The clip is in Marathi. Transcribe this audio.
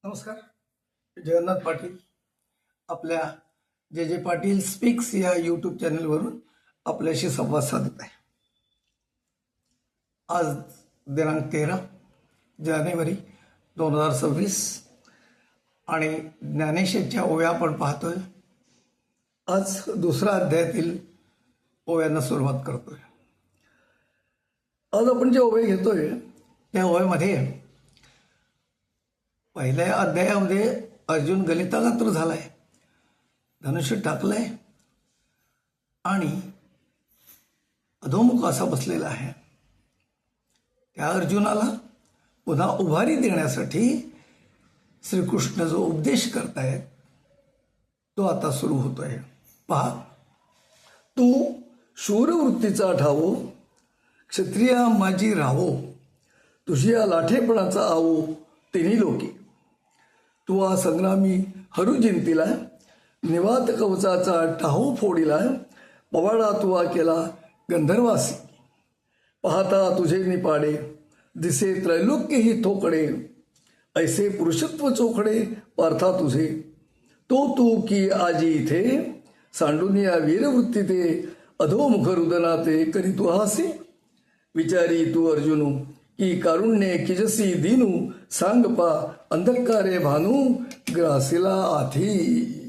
नमस्कार. जगन्नाथ पाटील आपल्या जे जे पाटील स्पीक्स या यूट्यूब चॅनलवरून आपल्याशी संवाद साधत आहे. आज दिनांक 13 जानेवारी 2026 आणि ज्ञानेश्वरच्या ओव्या आपण पाहतोय. आज दुसऱ्या अध्यायातील ओव्यांना सुरुवात करतोय. आज आपण जे ओवे घेतोय त्या ओव्यामध्ये पहिल्या अध्यायामध्ये अर्जुन गलितागात्र झालाय, धनुष्य टाकलंय आणि अधोमुख असा बसलेला आहे. त्या अर्जुनाला पुन्हा उभारी देण्यासाठी श्रीकृष्ण जो उपदेश करतायत तो आता सुरू होतोय. पहा, तू शूरवृत्तीचा ठावो, क्षत्रिया माझी राहो, तुझी या लाठेपणाचा आवो तिन्ही लोकी. तू हा संग्रामी हरू जिंतीला, निवात कवचाचा टाहू फोडिला, पवाडा तुवा केला गंधर्वासी. पाहता तुझे निपाडे, दिसे त्रैलोक्य ही थोकडे, ऐसे पुरुषत्व चोखडे पार्था तुझे. तो तू की आजी इथे, सांडून या वीरवृत्ती ते, अधोमुख रुदनाते करी तू हासी. विचारी तू अर्जुनू, की कारुण्ये किजसी दीनू, सांग पा अंधकारे भानू, ग्रासिला आधी.